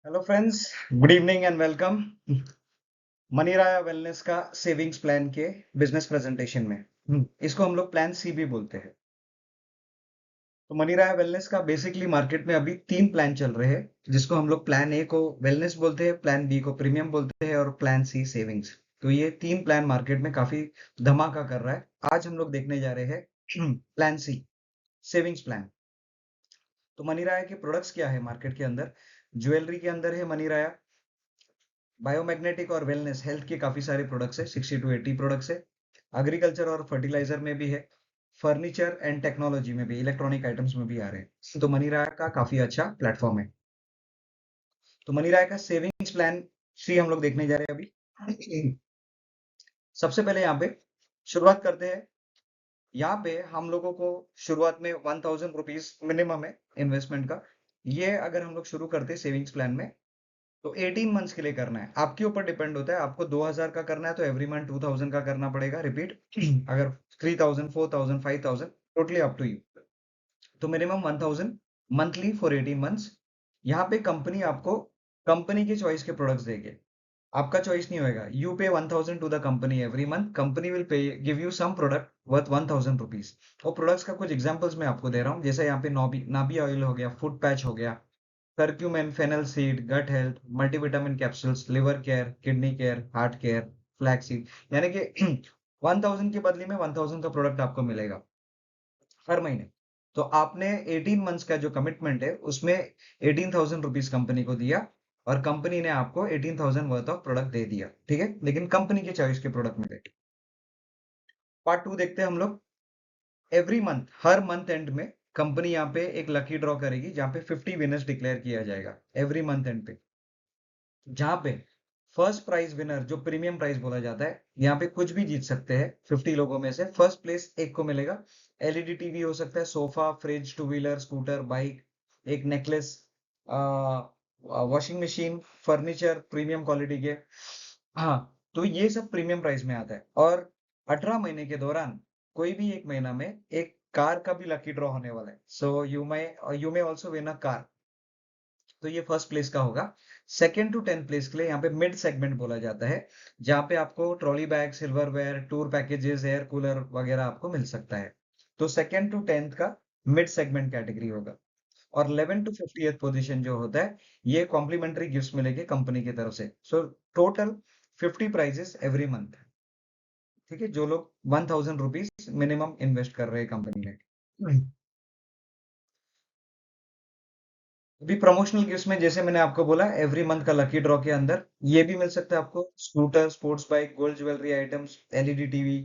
Hello friends, good evening and welcome money Raya wellness का savings plan के business presentation में। इसको हम लोग प्लान सी भी बोलते हैं। तो मनी राया वेलनेस का बेसिकली मार्केट में अभी तीन प्लान चल रहे हैं, जिसको हम लोग प्लान ए को वेलनेस बोलते हैं, प्लान बी को प्रीमियम बोलते हैं और प्लान सी सेविंग्स। तो ये तीन प्लान मार्केट में काफी धमाका कर रहा है। आज हम लोग देखने जा रहे हैं प्लान सी, सेविंग्स प्लान। तो मनी राया के प्रोडक्ट्स क्या है मार्केट के अंदर? ज्वेलरी के अंदर है मनी राया, बायोमैग्नेटिक और वेलनेस हेल्थ के काफी सारे प्रोडक्ट्स है, 60 टू 80 प्रोडक्ट्स है। एग्रीकल्चर और फर्टिलाइजर में भी है। फर्नीचर एंड टेक्नोलॉजी में भी, इलेक्ट्रॉनिक आइटम्स में भी आ रहे हैं। तो मनी राय का काफी अच्छा प्लेटफॉर्म है। तो मनी राय का सेविंग्स प्लान थ्री हम लोग देखने जा रहे हैं अभी। सबसे पहले यहाँ पे शुरुआत करते हैं। यहाँ पे हम लोगों को शुरुआत में 1000 रुपीज मिनिमम है इन्वेस्टमेंट का। ये अगर हम लोग शुरू करते हैं सेविंग्स प्लान में, तो 18 मंथ्स के लिए करना है। आपके ऊपर डिपेंड होता है, आपको 2000 का करना है तो एवरी मंथ 2000 का करना पड़ेगा रिपीट। अगर 3000, 4000, 5000, टोटली अप टू यू। तो मिनिमम 1000 मंथली फॉर 18 मंथ्स। यहाँ पे कंपनी आपको कंपनी के चॉइस के प्रोडक्ट्स देगी। आपका चॉइस नहीं होएगा। You pay 1000 to the company every month. Company will pay give you some product worth 1000 rupees. और प्रोडक्ट्स का कुछ एग्जांपल्स मैं आपको दे रहा हूँ, जैसे यहाँ पे नाबी ऑयल हो गया, फुट पैच हो गया, curcumin, fennel seed, gut health, multivitamin capsules, liver care, kidney care, heart care, flax seed. यानी कि 1000 के बदले में 1000 का प्रोडक्ट आपको मिलेगा हर महीने। तो आपने 18 मंथ्स का जो कमिटमेंट है उसमें 18,000 रुपीज कंपनी को दिया, और कंपनी ने आपको 18,000 वर्थ ऑफ प्रोडक्ट दे दिया। ठीक है, लेकिन कंपनी के चॉइस के प्रोडक्ट में दे। पार्ट टू देखते हैं हम लोग। Every month, her month and में कंपनी यहाँ पे एक लकी ड्रॉ करेगी, जहाँ पे 50 विनर्स डिक्लेयर किया जाएगा एवरी मंथ एंड पे। जहां पे फर्स्ट प्राइज विनर, जो प्रीमियम प्राइज बोला जाता है, यहाँ पे कुछ भी जीत सकते हैं। 50 लोगों में से फर्स्ट प्लेस एक को मिलेगा। एलईडी टीवी हो सकता है, sofa, fridge, two wheeler, scooter, bike, एक necklace, washing machine, furniture premium quality के। हाँ, तो ये सब प्रीमियम प्राइस में आता है। और 18 महीने के दौरान कोई भी एक महीना में एक कार का भी लकी ड्रॉ होने वाला है। So you may also win a car. तो ये फर्स्ट प्लेस का होगा। सेकंड टू 10th प्लेस के लिए यहाँ पे मिड सेगमेंट बोला जाता है, जहाँ पे आपको trolley bag, silverware, tour packages, air cooler वगैरह आपको मिल सकता है। तो सेकंड टू 10th का मिड सेगमेंट कैटेगरी होगा। और 11 टू 50th पोजीशन जो होता है, ये कॉम्प्लीमेंट्री गिफ्ट्स मिलेंगे कंपनी की तरफ से। So total 50 prizes every month. ठीक है, जो लोग 1000 रुपीज मिनिमम इन्वेस्ट कर रहे हैं कंपनी में। अभी प्रमोशनल गिफ्ट्स में, जैसे मैंने आपको बोला, एवरी मंथ का लकी ड्रॉ के अंदर ये भी मिल सकता है आपको। Scooter, sports bike, gold jewellery items, LED TV,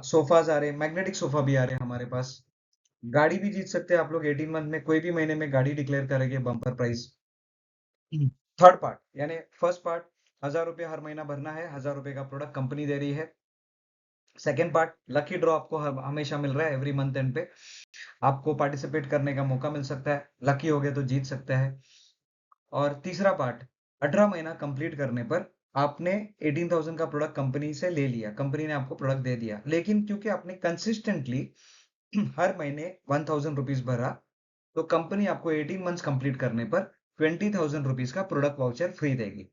sofas आ रहे हैं, मैग्नेटिक सोफा भी आ रहे हैं हमारे पास। गाड़ी भी जीत सकते हैं आप लोग 18 मंथ में, कोई भी महीने में गाड़ी डिक्लेयर करेंगे बम्पर प्राइस। थर्ड पार्ट, यानी फर्स्ट पार्ट 1000 रुपये हर महीना भरना है, 1000 रुपये का प्रोडक्ट कंपनी दे रही है। सेकेंड पार्ट, लकी ड्रॉ आपको हमेशा मिल रहा है एवरी मंथ एंड पे। आपको पार्टिसिपेट करने का मौका मिल सकता है, लकी हो गए तो जीत सकता है। और तीसरा पार्ट, 18 महीना कंप्लीट करने पर आपने 18,000 का प्रोडक्ट कंपनी से ले लिया, कंपनी ने आपको प्रोडक्ट दे दिया, लेकिन क्योंकि आपने कंसिस्टेंटली हर महीने 1000 रुपीज भरा, तो कंपनी आपको 18 मंथ्स कंप्लीट करने पर 20,000 रुपीज का प्रोडक्ट वाउचर फ्री देगी।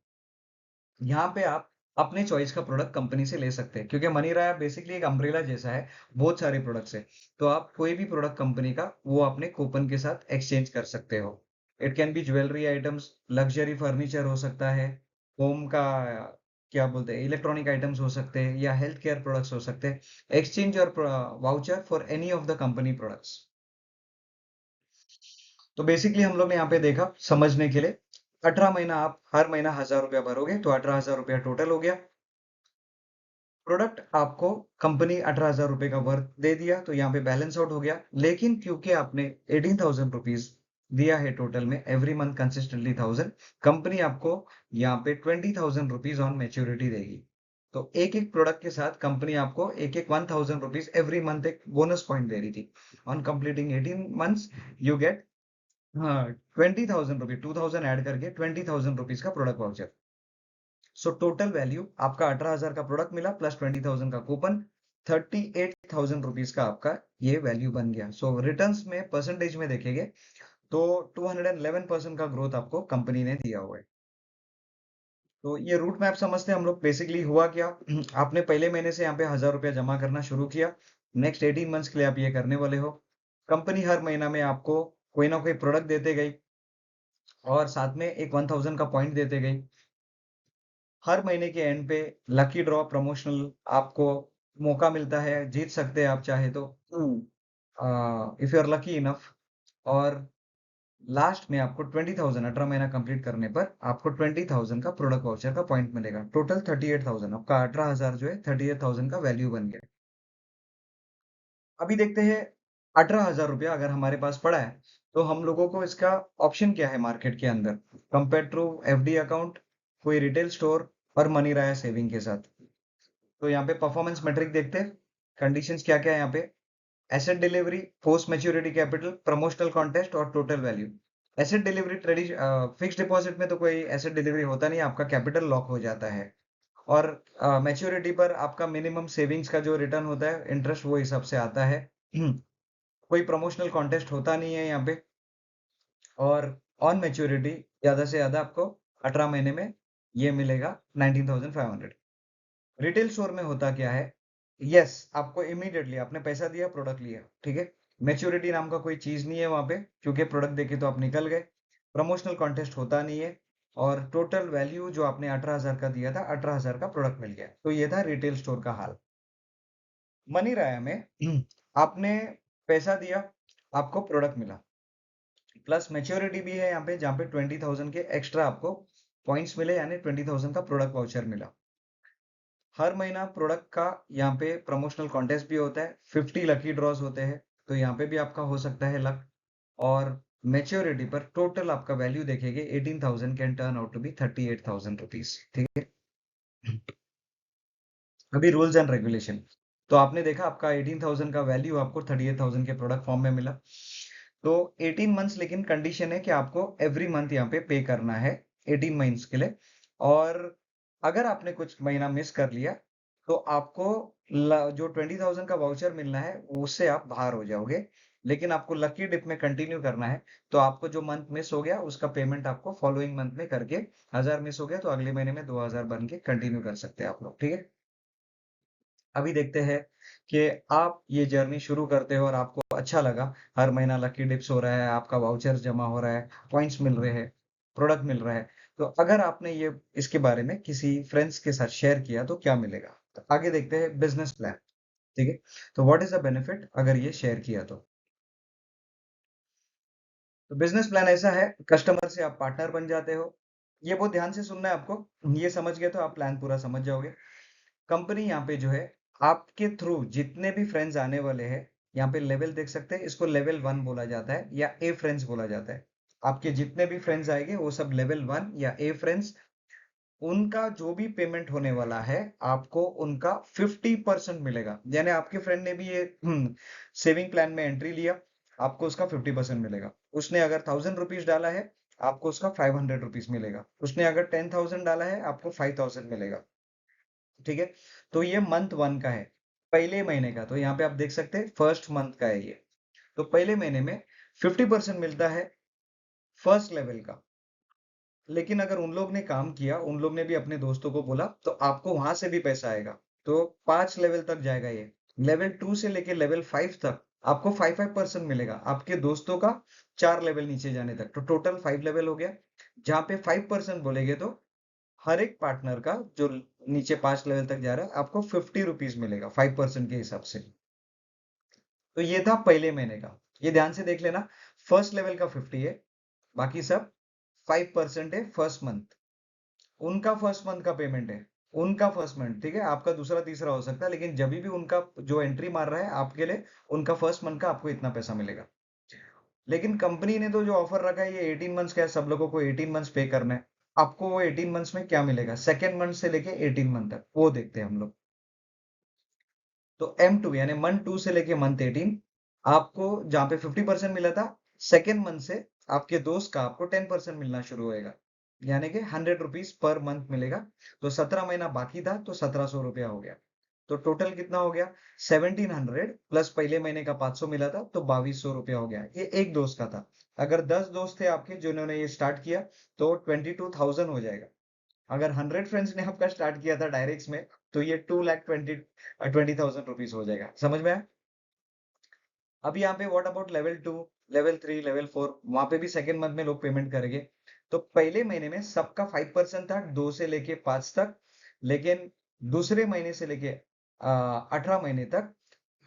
यहाँ पे आप अपने चॉइस का प्रोडक्ट कंपनी से ले सकते हैं, क्योंकि मनी राया बेसिकली एक अम्ब्रेला जैसा है, बहुत सारे प्रोडक्ट्स है। तो आप कोई भी प्रोडक्ट कंपनी का वो अपने कूपन के साथ एक्सचेंज कर सकते हो। It can be jewellery items, luxury furniture हो सकता है, होम का क्या बोलते हैं, इलेक्ट्रॉनिक आइटम्स हो सकते हैं, या हेल्थ केयर प्रोडक्ट्स हो सकते हैं। एक्सचेंज और voucher for any of the company products. तो बेसिकली हम लोग ने यहाँ पे देखा समझने के लिए, 18 महीना आप हर महीना 1000 रुपया भरोगे तो 18,000 रुपया टोटल हो गया। प्रोडक्ट आपको कंपनी 18,000 रुपये का वर्थ दे दिया, तो यहाँ पे बैलेंस आउट हो गया। लेकिन क्योंकि आपने 18,000 रुपीज दिया है टोटल में, एवरी मंथ कंसिस्टेंटली 1000, कंपनी आपको यहाँ पे 20,000 रुपीज ऑन मेच्योरिटी देगी। तो एक एक प्रोडक्ट के साथ कंपनी आपको एक एक 1000 रुपीज एवरी मंथ एक बोनस पॉइंट दे रही थी। On completing 18 months you get, हाँ, 20,000 रुपीज, 2000 ऐड करके 20,000 रुपीज का product voucher. So total value आपका 18,000 का प्रोडक्ट मिला प्लस 20,000 का कूपन, 38,000 रुपीज का आपका ये वैल्यू बन गया। सो रिटर्न्स में परसेंटेज में देखेंगे तो 211% का ग्रोथ आपको कंपनी ने दिया हुआ है। तो ये रूट मैप समझते हैं हम लोग। बेसिकली हुआ क्या, आपने पहले महीने से यहाँ पे 1000 रुपया जमा करना शुरू किया। नेक्स्ट 18 मंथ्स के लिए आप ये करने वाले हो। कंपनी हर महीना में आपको कोई ना कोई प्रोडक्ट देते गई और साथ में एक 1000 का पॉइंट देते गई। हर महीने के एंड पे लकी ड्रॉ प्रमोशनल आपको मौका मिलता है, जीत सकते हैं आप चाहे तो, if you are lucky enough. और लास्ट में आपको 20,000 18 महीना कंप्लीट करने पर आपको 20,000 का प्रोडक्ट वाउचर का पॉइंट मिलेगा। टोटल 38,000, आपका 18,000 जो है 38,000 का वैल्यू बन गया। अभी देखते हैं 18,000 रुपया अगर हमारे पास पड़ा है तो हम लोगों को इसका ऑप्शन क्या है मार्केट के अंदर कंपेयर टू एफडी अकाउंट, कोई रिटेल स्टोर और मनी राया सेविंग के साथ। तो यहाँ पे परफॉर्मेंस मेट्रिक देखते हैं। कंडीशंस क्या क्या है यहाँ पे, asset delivery, post maturity capital, promotional contest और total value. Asset delivery fix deposit में तो कोई एसेट डिलीवरी होता नहीं, आपका कैपिटल लॉक हो जाता है। और मैच्योरिटी पर आपका मिनिमम सेविंग्स का जो रिटर्न होता है इंटरेस्ट वो हिसाब से आता है। कोई प्रमोशनल कॉन्टेस्ट होता नहीं है यहाँ पे। और ऑन मैच्योरिटी ज्यादा से ज्यादा आपको 18 महीने में ये मिलेगा 19,500। रिटेल स्टोर में होता क्या है, यस आपको इमीडिएटली आपने पैसा दिया प्रोडक्ट लिया, ठीक है। मैच्योरिटी नाम का कोई चीज नहीं है वहां पे, क्योंकि प्रोडक्ट देके तो आप निकल गए। प्रमोशनल कॉन्टेस्ट होता नहीं है। और टोटल वैल्यू जो आपने 18,000 का दिया था, 18,000 का प्रोडक्ट मिल गया। तो ये था रिटेल स्टोर का हाल। मनी राया में आपने पैसा दिया, आपको प्रोडक्ट मिला, प्लस मैच्योरिटी भी है यहाँ पे, जहाँ पे 20,000 के एक्स्ट्रा आपको पॉइंट्स मिले, यानी 20,000 का प्रोडक्ट वाउचर मिला। हर महीना प्रोडक्ट का यहाँ पे प्रमोशनल कॉन्टेस्ट भी होता है, 50 लकी ड्रॉज होते हैं, तो यहाँ पे भी आपका हो सकता है लक। और मेच्योरिटी पर टोटल आपका वैल्यू देखेंगे 18,000 can turn out to be 38,000 rupees, ठीक है। अभी रूल्स एंड रेगुलेशन, तो आपने देखा आपका 18,000 का वैल्यू आपको 38,000 के प्रोडक्ट फॉर्म में मिला। तो 18 मंथ्स, लेकिन कंडीशन है कि आपको एवरी मंथ यहाँ पे पे करना है 18 मंथ्स के लिए। और अगर आपने कुछ महीना मिस कर लिया तो आपको जो 20,000 का वाउचर मिलना है उससे आप बाहर हो जाओगे। लेकिन आपको लकी डिप में कंटिन्यू करना है, तो आपको जो मंथ मिस हो गया उसका पेमेंट आपको फॉलोइंग मंथ में करके, 1000 मिस हो गया तो अगले महीने में 2,000 बन के कंटिन्यू कर सकते हैं आप लोग, ठीक है। अभी देखते हैं कि आप ये जर्नी शुरू करते हो और आपको अच्छा लगा, हर महीना लकी डिप्स हो रहा है, आपका वाउचर्स जमा हो रहा है, पॉइंट्स मिल रहे हैं, प्रोडक्ट मिल रहा है। तो अगर आपने ये इसके बारे में किसी फ्रेंड्स के साथ शेयर किया तो क्या मिलेगा। तो आगे देखते हैं बिजनेस प्लान, ठीक है। तो व्हाट इज द बेनिफिट अगर ये शेयर किया तो बिजनेस प्लान ऐसा है, कस्टमर से आप पार्टनर बन जाते हो। ये बहुत ध्यान से सुनना है आपको, ये समझ गए तो आप प्लान पूरा समझ जाओगे। कंपनी यहाँ पे जो है आपके थ्रू जितने भी फ्रेंड्स आने वाले हैं, यहाँ पे लेवल देख सकते हैं, इसको लेवल 1 बोला जाता है या ए फ्रेंड्स बोला जाता है। आपके जितने भी फ्रेंड्स आएंगे वो सब लेवल 1 या ए फ्रेंड्स। उनका जो भी पेमेंट होने वाला है आपको उनका 50% मिलेगा। यानी आपके फ्रेंड ने भी ये सेविंग प्लान में एंट्री लिया, आपको उसका 50% मिलेगा। उसने अगर 1,000 रुपीज डाला है, आपको उसका 500 रुपीज मिलेगा। उसने अगर 10,000 डाला है, आपको 5,000 मिलेगा, ठीक है। तो ये मंथ 1 का है, पहले महीने का। तो यहाँ पे आप देख सकते हैं फर्स्ट मंथ का है ये। तो पहले महीने में 50% मिलता है फर्स्ट लेवल का। लेकिन अगर उन लोग ने काम किया, उन लोग ने भी अपने दोस्तों को बोला, तो आपको वहां से भी पैसा आएगा। तो 5 लेवल तक जाएगा ये। लेवल 2 से लेके लेवल 5 तक आपको 5% मिलेगा आपके दोस्तों का, 4 लेवल नीचे जाने तक। तो टोटल 5 लेवल हो गया। जहां पे 5% बोलेंगे तो हर एक पार्टनर का जो नीचे 5 लेवल तक जा रहा है, आपको 50 रुपीज मिलेगा 5% के हिसाब से। तो ये था पहले महीने का, ये ध्यान से देख लेना। फर्स्ट लेवल का 50 है, बाकी सब 5% है फर्स्ट मंथ। उनका फर्स्ट मंथ का पेमेंट है, उनका फर्स्ट मंथ, ठीक है। आपका दूसरा तीसरा हो सकता है, लेकिन जब भी उनका जो एंट्री मार रहा है आपके लिए, उनका फर्स्ट मंथ का आपको इतना पैसा मिलेगा। लेकिन कंपनी ने तो जो ऑफर रखा है ये 18 मंथ्स का है, सब लोगों को 18 मंथ्स पे करना है। आपको वो 18 मंथ्स में क्या मिलेगा, सेकेंड मंथ से लेके 18 मंथ तक वो देखते हैं हम लोग। तो M2 यानी मंथ 2 से लेके मंथ 18 आपको, जहां पे 50% मिला था, सेकेंड मंथ से आपके दोस्त का आपको 10% मिलना शुरू होएगा, यानी कि 100 रुपीज पर मंथ मिलेगा। तो 17 महीना बाकी था तो 1,700 रुपया हो गया। तो टोटल कितना हो गया 1700 प्लस पहले महीने का 500 मिला था, तो 2200 रुपया हो गया। ये एक दोस्त का था। अगर 10 दोस्त थे आपके जिन्होंने ये स्टार्ट किया तो 22,000 हो जाएगा। अगर 100 फ्रेंड्स ने आपका स्टार्ट किया था डायरेक्ट्स में, तो ये 2,20,000 रुपीज हो जाएगा। समझ में आया? अब यहाँ पे what about level 2, level 3, level 4? वहां पे भी सेकेंड मंथ में लोग पेमेंट करेंगे। तो पहले महीने में सबका 5% था, 2 से लेके 5 तक। लेकिन दूसरे महीने से लेके 18 महीने तक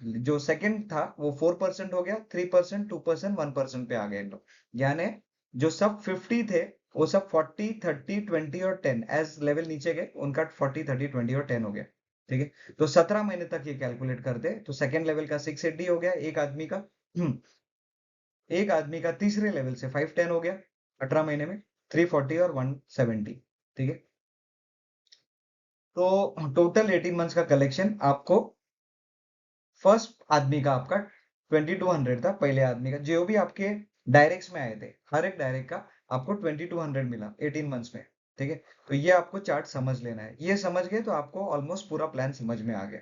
जो सेकंड था वो 4% हो गया, 3%, 2%, 1% पे आ गए लोग। यानी जो सब 50 थे वो सब 40, 30, 20 और 10 एज लेवल नीचे गए, उनका 40, 30, 20 और 10 हो गया। ठीक है, तो 17 महीने तक ये कैलकुलेट करते हैं। तो सेकंड लेवल का 680 हो गया एक आदमी का। एक आदमी का तीसरे लेवल से 510 हो गया 18 महीने में, 340 और 170। ठीक है, तो टोटल 18 मंथ्स का कलेक्शन आपको फर्स्ट आदमी का आपका 2200 था। पहले आदमी का जो भी आपके डायरेक्ट्स में आए थे, हर एक डायरेक्ट का आपको 2200 मिला 18 मंथ्स में। ठीक है, तो ये आपको चार्ट समझ लेना है। ये समझ गए तो आपको ऑलमोस्ट पूरा प्लान समझ में आ गया।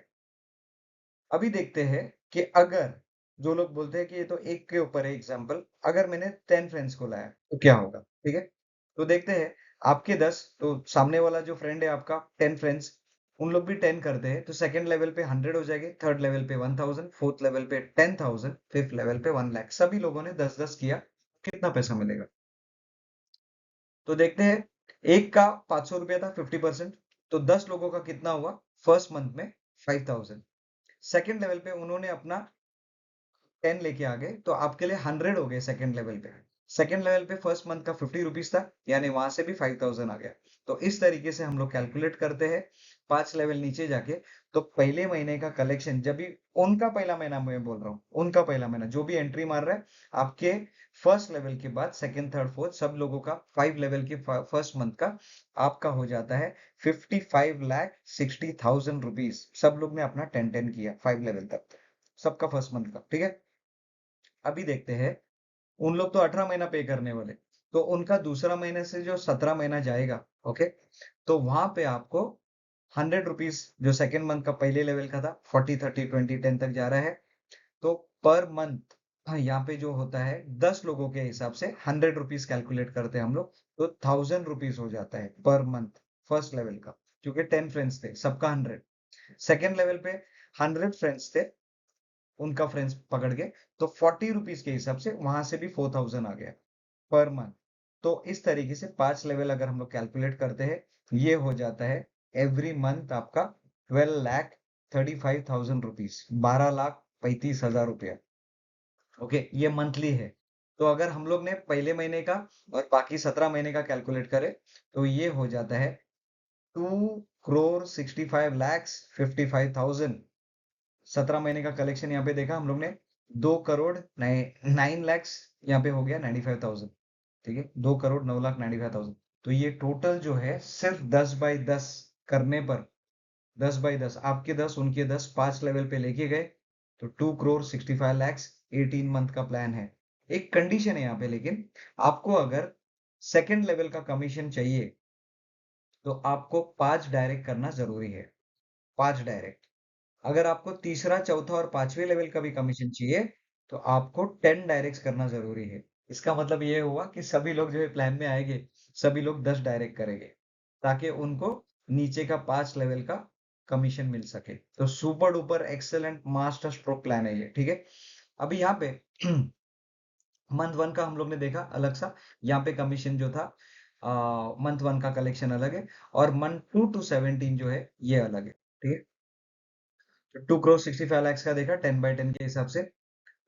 अभी देखते हैं कि अगर जो लोग बोलते हैं कि ये तो एक के ऊपर है एग्जाम्पल, अगर मैंने 10 फ्रेंड्स को लाया तो क्या होगा? ठीक है, तो देखते हैं। आपके 10, तो सामने वाला जो फ्रेंड है आपका 10 फ्रेंड्स, उन लोग भी 10 करते हैं, तो सेकंड लेवल पे 100 हो जाएंगे, थर्ड लेवल पे 1000, फोर्थ लेवल पे 10,000, फिफ्थ लेवल पे 1 लाख। सभी लोगों ने 10-10 किया, कितना पैसा मिलेगा? तो देखते हैं। एक का 500 रुपया था, 50%, तो 10 लोगों का कितना हुआ फर्स्ट मंथ में? 5000। सेकेंड लेवल पे उन्होंने अपना 10 लेके आ गए, तो आपके लिए 100 हो गए सेकंड लेवल पे। सेकंड लेवल पे फर्स्ट मंथ का 50 रुपीज था, यानी वहां से भी 5000 आ गया। तो इस तरीके से हम लोग कैलकुलेट करते हैं 5 लेवल नीचे जाके। तो पहले महीने का कलेक्शन जब भी, उनका पहला महीना मैं बोल रहा हूँ, उनका पहला महीना जो भी एंट्री मार रहा है आपके फर्स्ट लेवल के बाद सेकंड, थर्ड, फोर्थ सब लोगों का 5 लेवल के फर्स्ट मंथ का आपका हो जाता है 55,60,000 रुपीज। सब लोग ने अपना 10-10 किया 5 लेवल तक, सबका फर्स्ट मंथ का। ठीक है, अभी देखते हैं। उन लोग तो 18 महीना पे करने वाले, तो उनका दूसरा महीने से जो 17 महीना जाएगा, ओके, तो वहां पे आपको 100 रुपीज, जो सेकेंड मंथ का पहले लेवल का था, 40, 30, 20, 10 तक जा रहा है। तो पर मंथ, हाँ, यहाँ पे जो होता है 10 लोगों के हिसाब से 100 रुपीज कैलकुलेट करते हैं हम लोग, तो 1000 रुपीज हो जाता है पर मंथ फर्स्ट लेवल का, क्योंकि 10 फ्रेंड्स थे, सबका 100। सेकेंड लेवल पे 100 फ्रेंड्स थे, उनका फ्रेंड्स पकड़ के, तो 40 रुपीज के हिसाब से वहां से भी 4000 आ गया पर मंथ। तो इस तरीके से 5 लेवल अगर हम लोग कैलकुलेट करते हैं, ये हो जाता है एवरी मंथ आपका 12,35,000 रुपीज, 12,35,000 रुपया। ओके, ये मंथली है। तो अगर हम लोग ने पहले महीने का और बाकी 17 महीने का कैलकुलेट करें, तो ये हो जाता है 2,65,55,000। 17 महीने का कलेक्शन यहाँ पे देखा हम लोग ने, 2,09,00,000 यहाँ पे हो गया 95,000। ठीक है, 2,09,95,000। तो ये टोटल जो है सिर्फ 10/10 करने पर, 10/10 आपके 10 उनके 10, 5 लेवल पे लेके गए, तो 2,65,00,000 18 मंथ का प्लान है। एक कंडीशन है यहाँ पे लेकिन, आपको अगर सेकेंड लेवल का कमीशन चाहिए तो आपको 5 डायरेक्ट करना जरूरी है। 5 डायरेक्ट। अगर आपको तीसरा, चौथा और 5वें लेवल का भी कमीशन चाहिए, तो आपको 10 डायरेक्ट करना जरूरी है। इसका मतलब ये हुआ कि सभी लोग जो है प्लान में आएंगे, सभी लोग 10 डायरेक्ट करेंगे, ताकि उनको नीचे का 5 लेवल का कमीशन मिल सके। तो super duper excellent master stroke plan है ये। ठीक है, अभी यहाँ पे मंथ वन का हम लोग ने देखा अलग सा, यहाँ पे कमीशन जो था मंथ वन का कलेक्शन अलग है, और मंथ 2 to 17 जो है ये अलग है। ठीक है, तो 2,65,00,000 का देखा 10/10 के हिसाब से।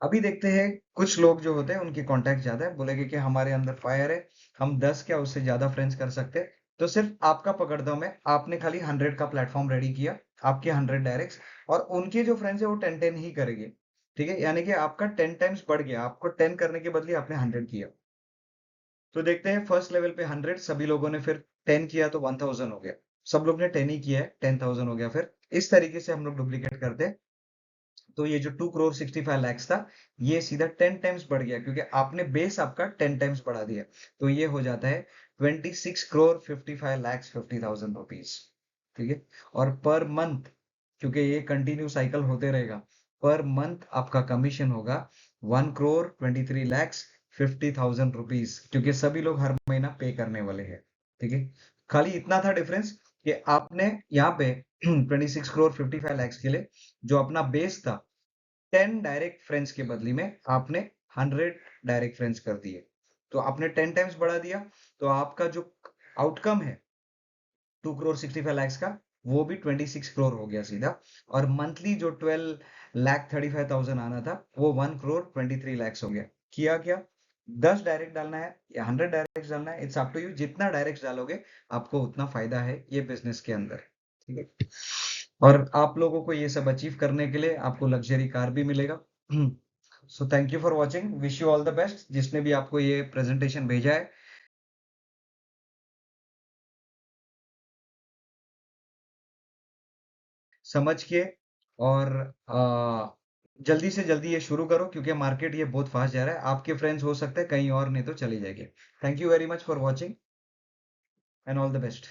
अभी देखते हैं, कुछ लोग जो होते हैं उनकी कांटेक्ट ज्यादा है, बोलेंगे कि हमारे अंदर फायर है, हम 10 क्या उससे ज्यादा फ्रेंड्स कर सकते हैं। तो सिर्फ आपका पकड़ता हूं मैं, आपने खाली 100 का प्लेटफॉर्म रेडी किया, आपके 100 डायरेक्ट, और उनके जो फ्रेंड्स है वो 10-10 ही करेंगे। ठीक है, यानी कि आपका 10 टाइम्स बढ़ गया, आपको 10 करने के बदले आपने 100 किया। तो देखते हैं, फर्स्ट लेवल पे 100, सभी लोगों ने फिर 10 किया तो 1000 हो गया। सब लोग ने 10 ही किया है, 10,000 हो गया। फिर इस तरीके से हम लोग डुप्लीकेट करते हैं। तो ये जो 2,65,00,000 था, ये सीधा 10 टाइम्स बढ़ गया, क्योंकि आपने बेस आपका 10 टाइम्स बढ़ा दिया। तो ये हो जाता है 26,55,50,000 रुपीज। ठीक है, और पर मंथ क्योंकि ये कंटिन्यू साइकिल होते रहेगा। पर मंथ आपका कमीशन होगा 1,23,50,000 रुपीज, क्योंकि सभी लोग हर महीना पे करने वाले हैं। ठीक है, खाली इतना था डिफरेंस कि आपने यहाँ पे 26,55,00,000 के लिए जो अपना बेस था 10 डायरेक्ट फ्रेंड्स के बदले में आपने 100 डायरेक्ट फ्रेंड्स कर दिए, तो आपने 10 टाइम्स बढ़ा दिया। तो आपका जो आउटकम है 2,65,00,000 का, वो भी 26 करोड़ हो गया सीधा। और मंथली जो 12,35,000 आना था वो 1,23,00,000 हो गया। किया क्या? 10 डायरेक्ट डालना है या 100 डायरेक्ट डालना है, इट्स अप टू यू। जितना डायरेक्ट डालोगे आपको उतना फायदा है ये बिजनेस के अंदर। ठीक है, और आप लोगों को ये सब अचीव करने के लिए आपको लग्जरी कार भी मिलेगा। So thank you for watching, wish you all the best जिसने भी आपको ये प्रेजेंटेशन भेजा है। समझ के और जल्दी से जल्दी ये शुरू करो, क्योंकि मार्केट ये बहुत फास्ट जा रहा है। आपके फ्रेंड्स हो सकते हैं कहीं और, नहीं तो चले जाएंगे। Thank you very much for watching and all the best.